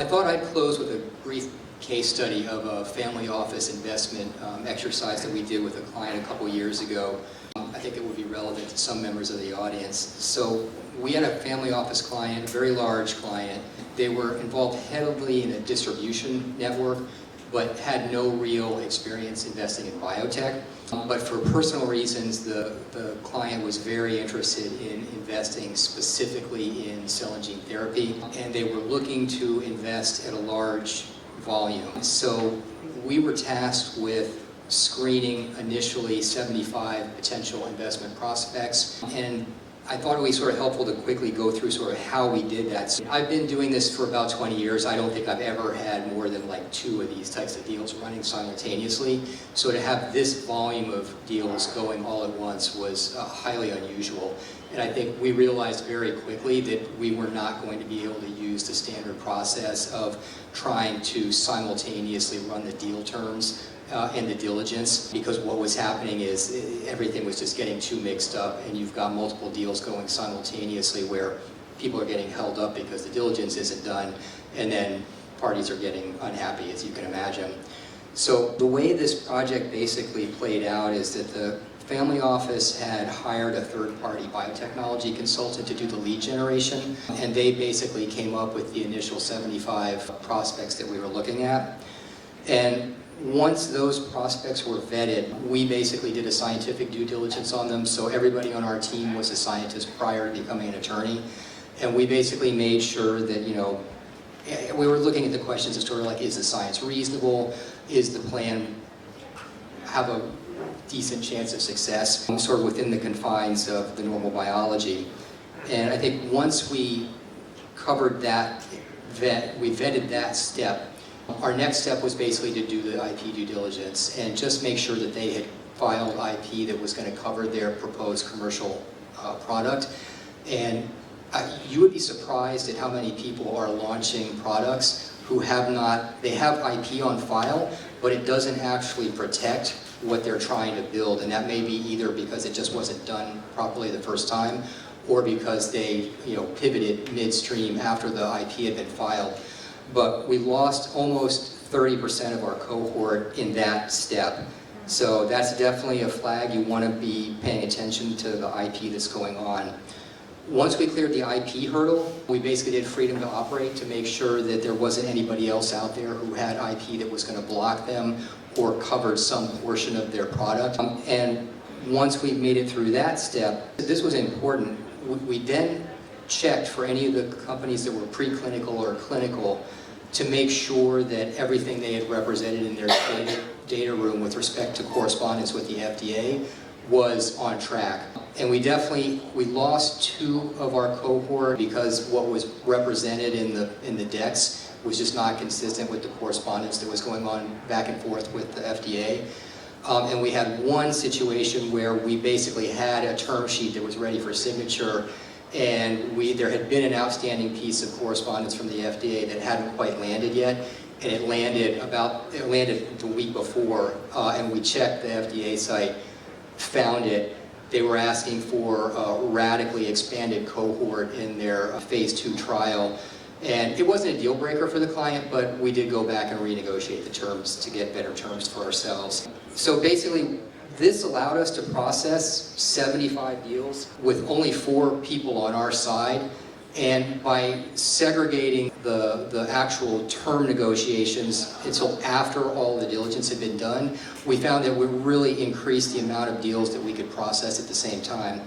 I thought I'd close with a brief case study of a family office investment exercise that we did with a client a couple years ago. I think it would be relevant to some members of the audience. So we had a family office client, a very large client. They were involved heavily in a distribution network, but had no real experience investing in biotech. But for personal reasons, the client was very interested in investing specifically in cell and gene therapy, and they were looking to invest at a large volume. So we were tasked with screening initially 75 potential investment prospects, and I thought it would be sort of helpful to quickly go through sort of how we did that. So I've been doing this for about 20 years. I don't think I've ever had more than like 2 of these types of deals running simultaneously. So to have this volume of deals going all at once was highly unusual. And I think we realized very quickly that we were not going to be able to use the standard process of trying to simultaneously run the deal terms and the diligence, because what was happening is everything was just getting too mixed up, and you've got multiple deals going simultaneously where people are getting held up because the diligence isn't done, and then parties are getting unhappy, as you can imagine. So the way this project basically played out is that the family office had hired a third-party biotechnology consultant to do the lead generation, and they basically came up with the initial 75 prospects that we were looking at. And once those prospects were vetted, we basically did a scientific due diligence on them. So everybody on our team was a scientist prior to becoming an attorney. And we basically made sure that, you know, we were looking at the questions of sort of like, is the science reasonable? Is the plan have a decent chance of success, sort of within the confines of the normal biology? And I think once we covered that we vetted that step, our next step was basically to do the IP due diligence and just make sure that they had filed IP that was going to cover their proposed commercial product. And you would be surprised at how many people are launching products who have not, they have IP on file, but it doesn't actually protect what they're trying to build. And that may be either because it just wasn't done properly the first time, or because they, you know, pivoted midstream after the IP had been filed. But we lost almost 30% of our cohort in that step. So that's definitely a flag. You want to be paying attention to the IP that's going on. Once we cleared the IP hurdle, we basically did freedom to operate to make sure that there wasn't anybody else out there who had IP that was going to block them or covered some portion of their product. And once we made it through that step, this was important. We then checked for any of the companies that were preclinical or clinical to make sure that everything they had represented in their data room with respect to correspondence with the FDA was on track. And we lost 2 of our cohort because what was represented in the decks was just not consistent with the correspondence that was going on back and forth with the FDA. And we had one situation where we basically had a term sheet that was ready for signature, and there had been an outstanding piece of correspondence from the FDA that hadn't quite landed yet, and it landed the week before, and we checked the FDA site, found it. They were asking for a radically expanded cohort in their phase 2 trial, and it wasn't a deal breaker for the client, but we did go back and renegotiate the terms to get better terms for ourselves. So basically, this allowed us to process 75 deals with only 4 people on our side, and by segregating the actual term negotiations until after all the diligence had been done, we found that we really increased the amount of deals that we could process at the same time.